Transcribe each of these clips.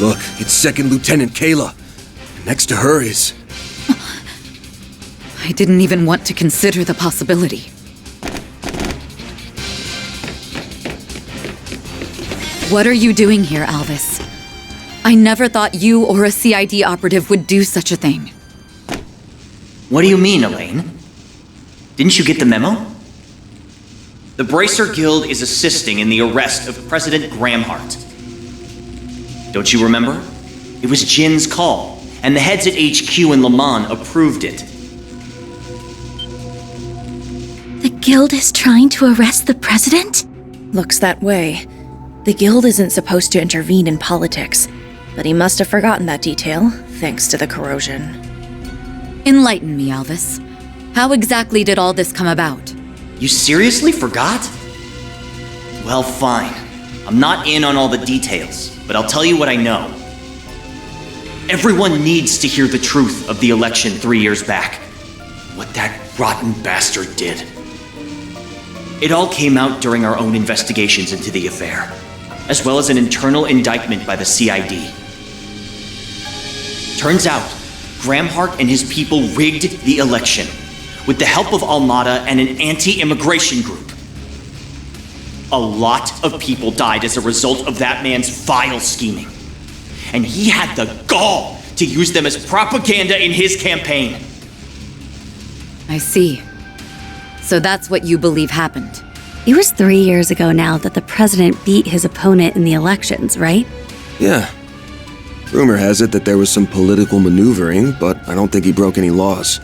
Look, it's Second Lieutenant Kayla. Next to her is... I didn't even want to consider the possibility. What are you doing here, Alvis? I never thought you or a CID operative would do such a thing. What do you mean, Elaine? Didn't you get the memo? The Bracer Guild is assisting in the arrest of President Gramhart. Don't you remember? It was Jin's call, and the heads at HQ in Le Mans approved it. The Guild is trying to arrest the president? Looks that way. The Guild isn't supposed to intervene in politics, but he must have forgotten that detail, thanks to the corrosion. Enlighten me, Alvis. How exactly did all this come about? You seriously forgot? Well, fine. I'm not in on all the details, but I'll tell you what I know. Everyone needs to hear the truth of the election 3 years back. What that rotten bastard did. It all came out during our own investigations into the affair, as well as an internal indictment by the CID. Turns out, Gramhart and his people rigged the election, with the help of Almada and an anti-immigration group. A lot of people died as a result of that man's vile scheming. And he had the gall to use them as propaganda in his campaign. I see. So that's what you believe happened. It was 3 years ago now that the president beat his opponent in the elections, right? Yeah. Rumor has it that there was some political maneuvering, but I don't think he broke any laws.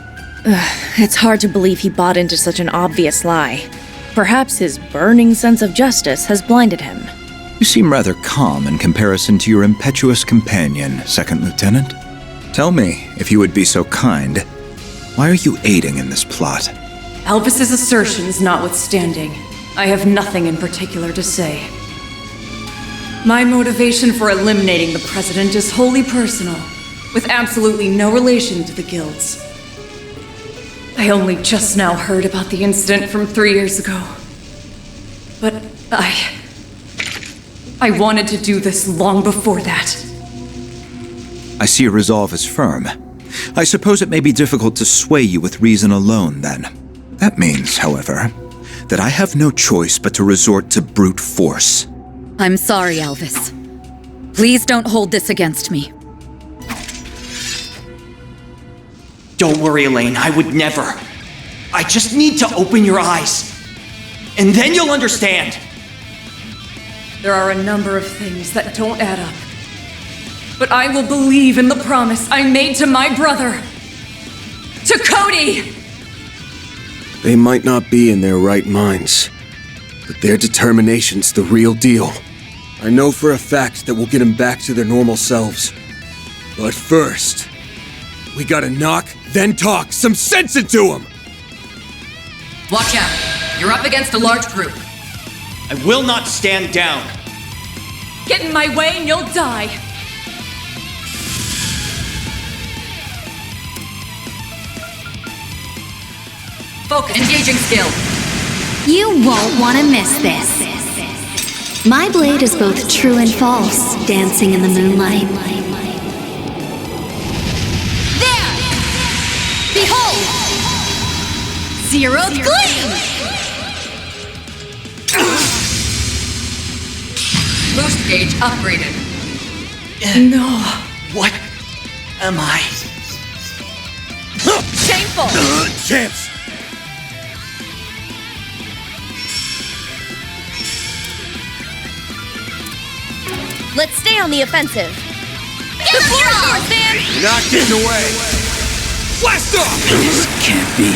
It's hard to believe he bought into such an obvious lie. Perhaps his burning sense of justice has blinded him. You seem rather calm in comparison to your impetuous companion, Second Lieutenant. Tell me, if you would be so kind, why are you aiding in this plot? Alvis's assertions notwithstanding, I have nothing in particular to say. My motivation for eliminating the president is wholly personal, with absolutely no relation to the guilds. I only just now heard about the incident from 3 years ago. But I wanted to do this long before that. I see your resolve is firm. I suppose it may be difficult to sway you with reason alone, then. That means, however, that I have no choice but to resort to brute force. I'm sorry, Alvis. Please don't hold this against me. Don't worry, Elaine, I would never. I just need to open your eyes. And then you'll understand. There are a number of things that don't add up. But I will believe in the promise I made to my brother. To Cody! They might not be in their right minds, but their determination's the real deal. I know for a fact that we'll get them back to their normal selves. But first, we gotta knock, then talk some sense into them! Watch out. You're up against a large group. I will not stand down. Get in my way and you'll die. Focus. Engaging skill. You won't want to miss this. My blade is both true and false, dancing in the moonlight. There! Behold! Zeroed Gleam! Boost gauge upgraded. No. What am I? Shameful! Champs! Let's stay on the offensive. The floor is yours, man! You're not getting away! Blast off! This can't be.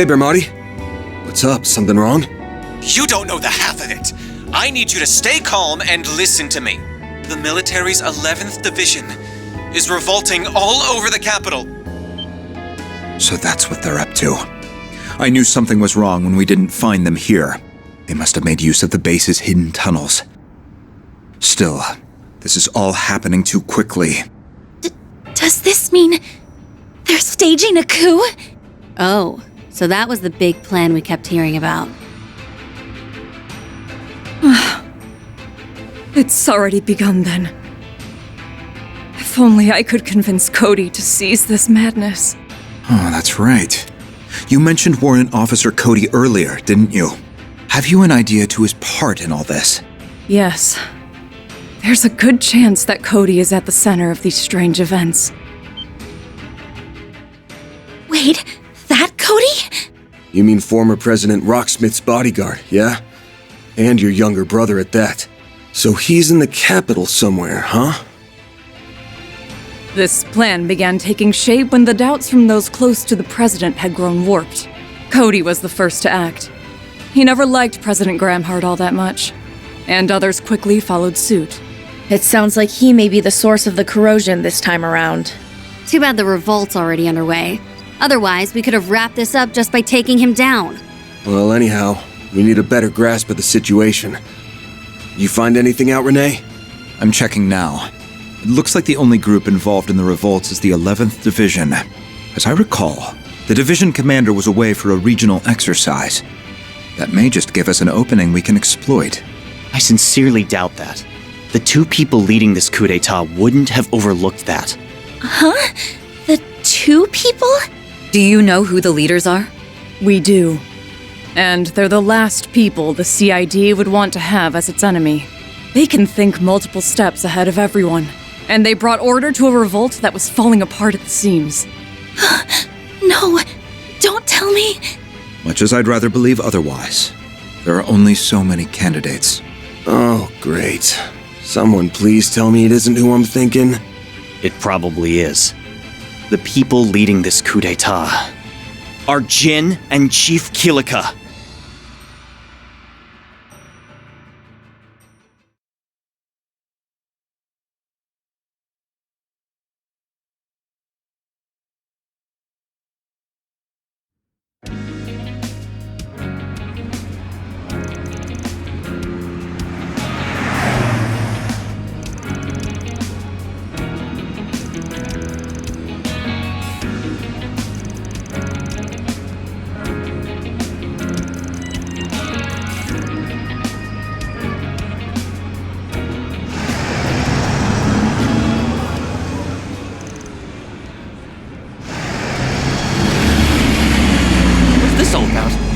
Hey, Bermotti. What's up? Something wrong? You don't know the half of it. I need you to stay calm and listen to me. The military's 11th Division is revolting all over the capital. So that's what they're up to. I knew something was wrong when we didn't find them here. They must have made use of the base's hidden tunnels. Still, this is all happening too quickly. Does this mean they're staging a coup? Oh, so that was the big plan we kept hearing about. It's already begun then. If only I could convince Cody to seize this madness. Oh, that's right. You mentioned Warrant Officer Cody earlier, didn't you? Have you an idea to his part in all this? Yes. There's a good chance that Cody is at the center of these strange events. Wait, that Cody? You mean former President Rocksmith's bodyguard, yeah? And your younger brother at that. So he's in the capital somewhere, huh? This plan began taking shape when the doubts from those close to the president had grown warped. Cody was the first to act. He never liked President Gramhart all that much, and others quickly followed suit. It sounds like he may be the source of the corrosion this time around. Too bad the revolt's already underway. Otherwise, we could have wrapped this up just by taking him down. Well, anyhow, we need a better grasp of the situation. You find anything out, Renee? I'm checking now. It looks like the only group involved in the revolts is the 11th Division. As I recall, the division commander was away for a regional exercise. That may just give us an opening we can exploit. I sincerely doubt that. The two people leading this coup d'etat wouldn't have overlooked that. Huh? The two people? Do you know who the leaders are? We do. And they're the last people the CID would want to have as its enemy. They can think multiple steps ahead of everyone. And they brought order to a revolt that was falling apart at the seams. No, don't tell me. Much as I'd rather believe otherwise. There are only so many candidates. Oh, great. Someone please tell me it isn't who I'm thinking. It probably is. The people leading this coup d'etat are Jin and Chief Kilika.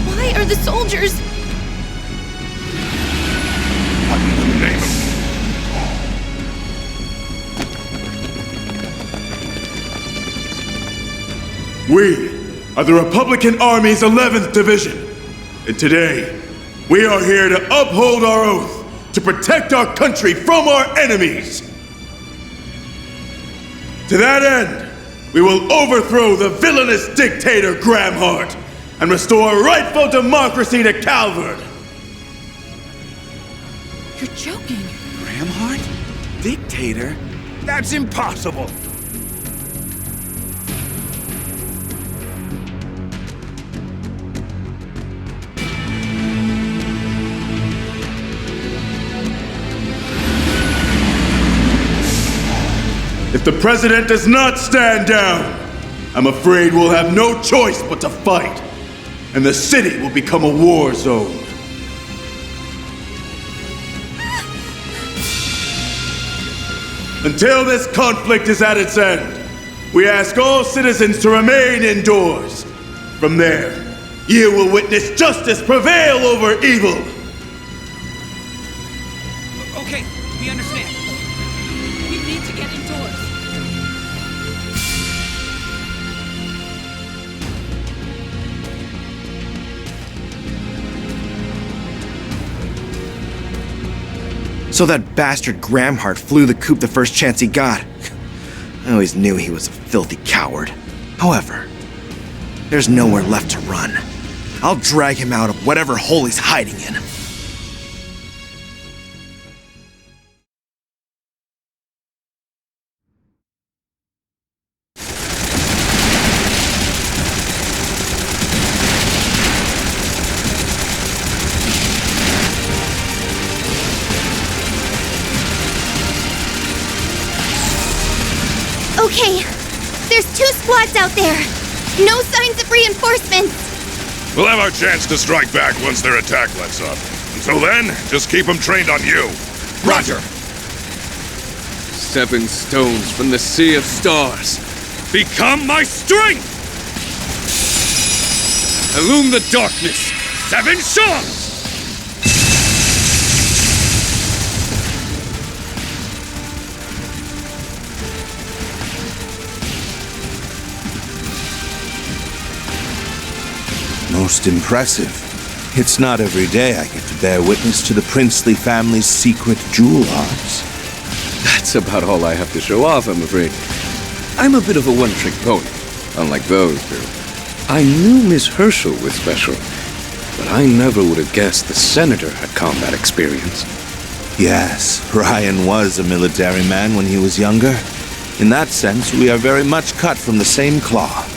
Why are the soldiers? We are the Republican Army's 11th Division, and today we are here to uphold our oath to protect our country from our enemies. To that end, we will overthrow the villainous dictator Gramhart and restore rightful democracy to Calvert. You're joking. Gramhart? Dictator? That's impossible! If the president does not stand down, I'm afraid we'll have no choice but to fight, and the city will become a war zone. Until this conflict is at its end, we ask all citizens to remain indoors. From there, you will witness justice prevail over evil. Okay, we understand. We need to get indoors. So that bastard Gramhart flew the coop the first chance he got. I always knew he was a filthy coward. However, there's nowhere left to run. I'll drag him out of whatever hole he's hiding in. Okay, there's 2 squads out there. No signs of reinforcements. We'll have our chance to strike back once their attack lets up. Until then, just keep them trained on you. Roger! 7 stones from the Sea of Stars. Become my strength! Illume the darkness. 7 shots! Most impressive. It's not every day I get to bear witness to the princely family's secret jewel arts. That's about all I have to show off, I'm afraid. I'm a bit of a one-trick pony, unlike those two. I knew Miss Herschel was special, but I never would have guessed the Senator had combat experience. Yes, Ryan was a military man when he was younger. In that sense, we are very much cut from the same cloth.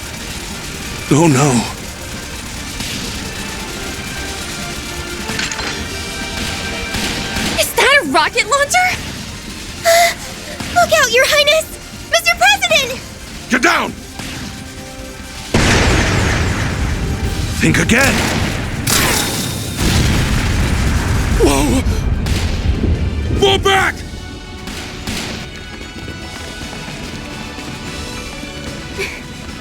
Oh no. Rocket launcher? Look out, Your Highness! Mr. President! Get down! Think again! Whoa! Fall back!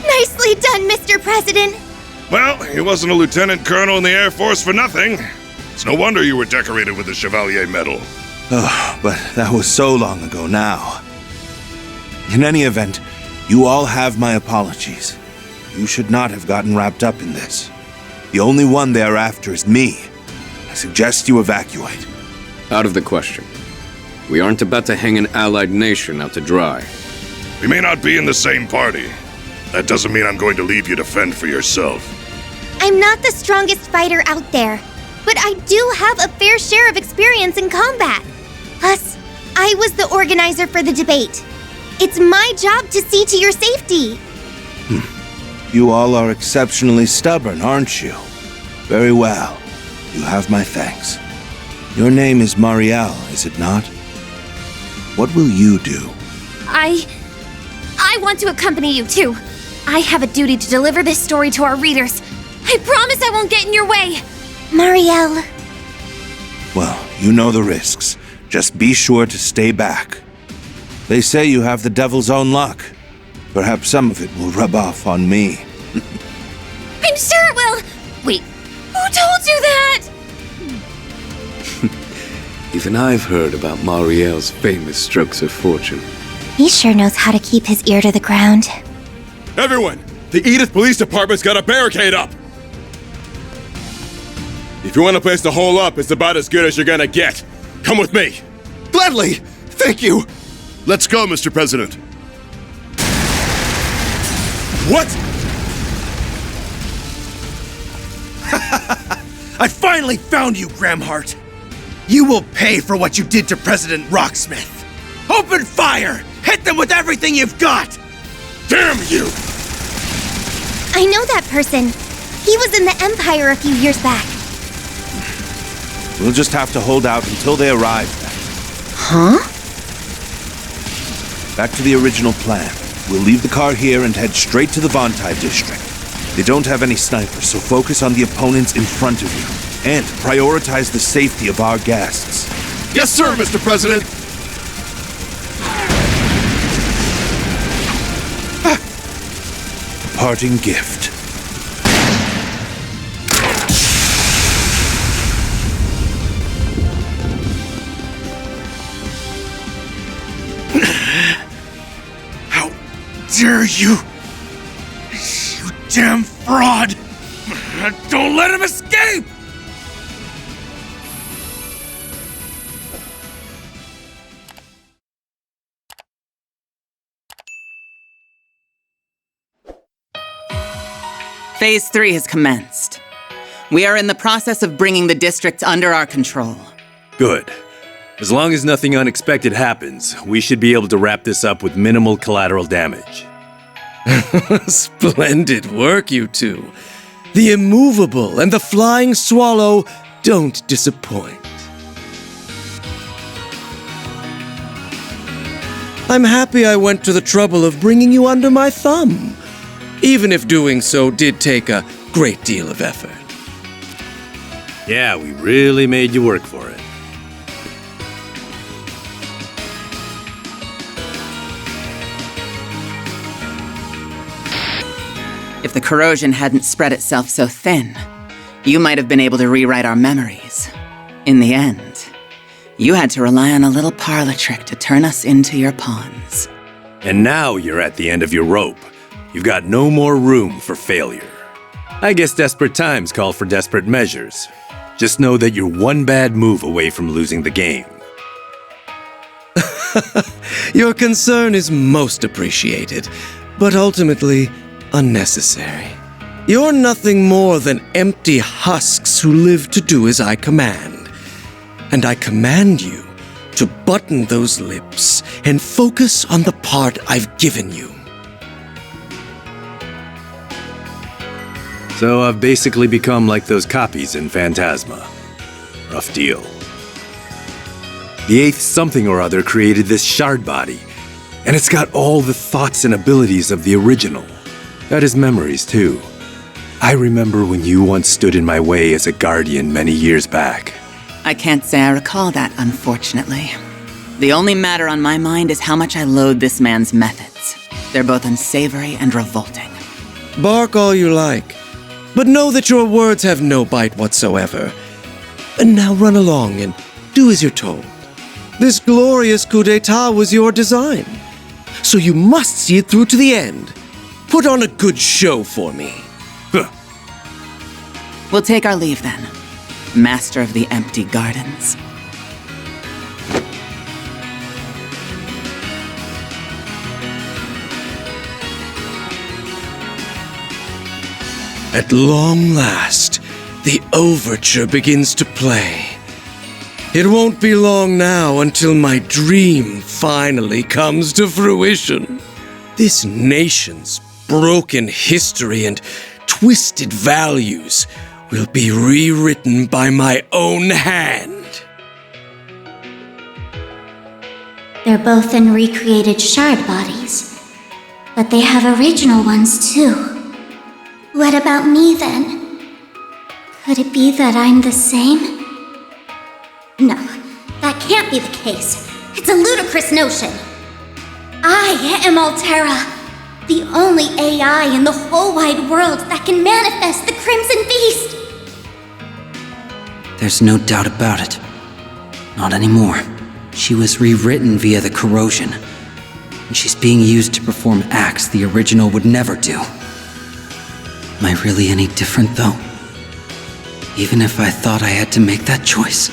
Nicely done, Mr. President! Well, he wasn't a lieutenant colonel in the Air Force for nothing. It's no wonder you were decorated with the Chevalier Medal. Oh, but that was so long ago now. In any event, you all have my apologies. You should not have gotten wrapped up in this. The only one they're after is me. I suggest you evacuate. Out of the question. We aren't about to hang an allied nation out to dry. We may not be in the same party. That doesn't mean I'm going to leave you to fend for yourself. I'm not the strongest fighter out there, but I do have a fair share of experience in combat. Plus, I was the organizer for the debate. It's my job to see to your safety. You all are exceptionally stubborn, aren't you? Very well. You have my thanks. Your name is Marielle, is it not? What will you do? I want to accompany you too. I have a duty to deliver this story to our readers. I promise I won't get in your way. Marielle. Well, you know the risks. Just be sure to stay back. They say you have the devil's own luck. Perhaps some of it will rub off on me. I'm sure it will. Wait, who told you that? Even I've heard about Marielle's famous strokes of fortune. He sure knows how to keep his ear to the ground. Everyone! The Edith Police Department's got a barricade up! If you want a place to hole up, it's about as good as you're gonna get. Come with me! Gladly! Thank you! Let's go, Mr. President. What? I finally found you, Gramhart! You will pay for what you did to President Rocksmith! Open fire! Hit them with everything you've got! Damn you! I know that person. He was in the Empire a few years back. We'll just have to hold out until they arrive. Huh? Back to the original plan. We'll leave the car here and head straight to the Vontai district. They don't have any snipers, so focus on the opponents in front of you. And prioritize the safety of our guests. Yes, sir, Mr. President! A parting gift. How dare you! You damn fraud! Don't let him escape! Phase 3 has commenced. We are in the process of bringing the districts under our control. Good. As long as nothing unexpected happens, we should be able to wrap this up with minimal collateral damage. Splendid work, you two. The Immovable and the Flying Swallow don't disappoint. I'm happy I went to the trouble of bringing you under my thumb, even if doing so did take a great deal of effort. Yeah, we really made you work for it. If the corrosion hadn't spread itself so thin, you might have been able to rewrite our memories. In the end, you had to rely on a little parlor trick to turn us into your pawns. And now you're at the end of your rope. You've got no more room for failure. I guess desperate times call for desperate measures. Just know that you're one bad move away from losing the game. Your concern is most appreciated, but ultimately unnecessary. You're nothing more than empty husks who live to do as I command. And I command you to button those lips and focus on the part I've given you. So I've basically become like those copies in Phantasma. Rough deal. The 8th something or other created this shard body, and it's got all the thoughts and abilities of the original. Got his memories, too. I remember when you once stood in my way as a guardian many years back. I can't say I recall that, unfortunately. The only matter on my mind is how much I loathe this man's methods. They're both unsavory and revolting. Bark all you like, but know that your words have no bite whatsoever. And now run along and do as you're told. This glorious coup d'etat was your design, so you must see it through to the end. Put on a good show for me. We'll take our leave then, Master of the Empty Gardens. At long last, the overture begins to play. It won't be long now until my dream finally comes to fruition. This nation's broken history and twisted values will be rewritten by my own hand. They're both in recreated shard bodies, but they have original ones too. What about me then? Could it be that I'm the same? No, that can't be the case. It's a ludicrous notion. I am Altera, the only AI in the whole wide world that can manifest the Crimson Beast. There's no doubt about it. Not anymore. She was rewritten via the corrosion, and she's being used to perform acts the original would never do. Am I really any different, though? Even if I thought I had to make that choice?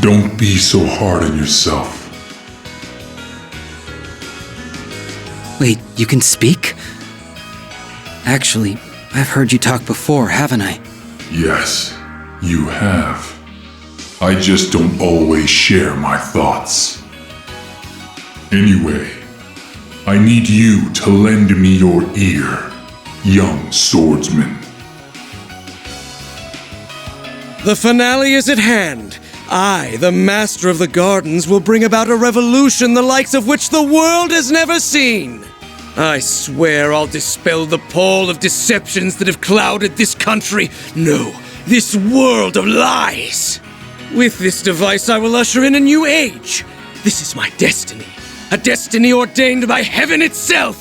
Don't be so hard on yourself. Wait, you can speak? Actually, I've heard you talk before, haven't I? Yes, you have. I just don't always share my thoughts. Anyway, I need you to lend me your ear, young swordsman. The finale is at hand. I, the Master of the Gardens, will bring about a revolution the likes of which the world has never seen. I swear I'll dispel the pall of deceptions that have clouded this country. No, this world of lies. With this device, I will usher in a new age. This is my destiny. A destiny ordained by heaven itself.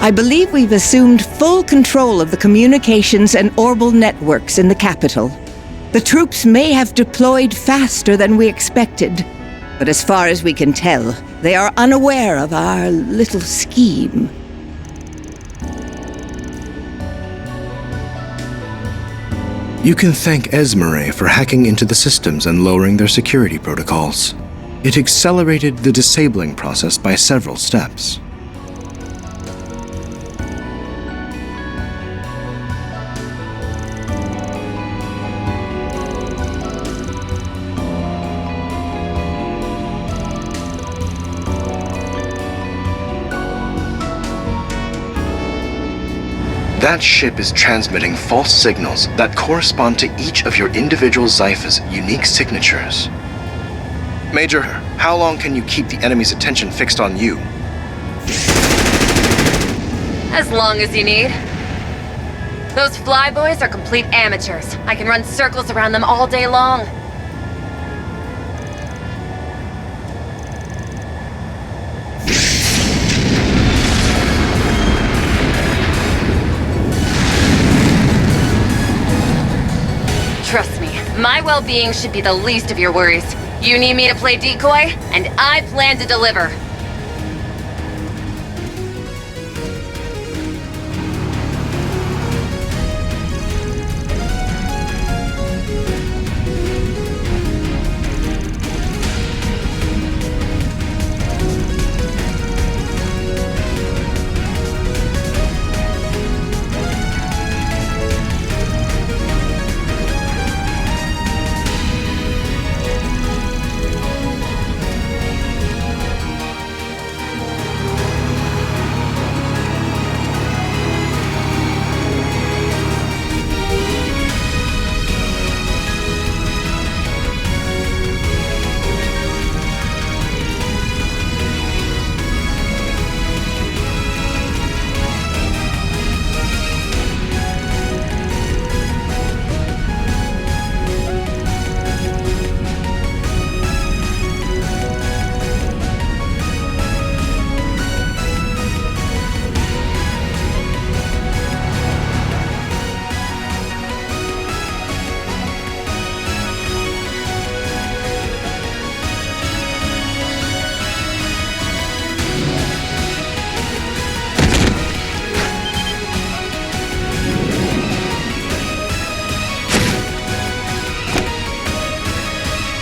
I believe we've assumed full control of the communications and orbital networks in the capital. The troops may have deployed faster than we expected, but as far as we can tell, they are unaware of our little scheme. You can thank Esmere for hacking into the systems and lowering their security protocols. It accelerated the disabling process by several steps. That ship is transmitting false signals that correspond to each of your individual Zypha's unique signatures. Major, how long can you keep the enemy's attention fixed on you? As long as you need. Those flyboys are complete amateurs. I can run circles around them all day long. Trust me, my well-being should be the least of your worries. You need me to play decoy, and I plan to deliver.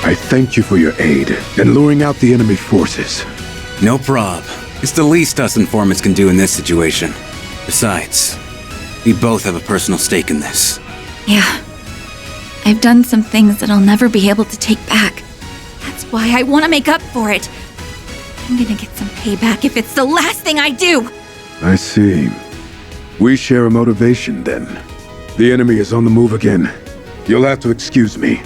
I thank you for your aid in luring out the enemy forces. No prob. It's the least us informants can do in this situation. Besides, we both have a personal stake in this. Yeah. I've done some things that I'll never be able to take back. That's why I want to make up for it. I'm gonna get some payback if it's the last thing I do! I see. We share a motivation, then. The enemy is on the move again. You'll have to excuse me.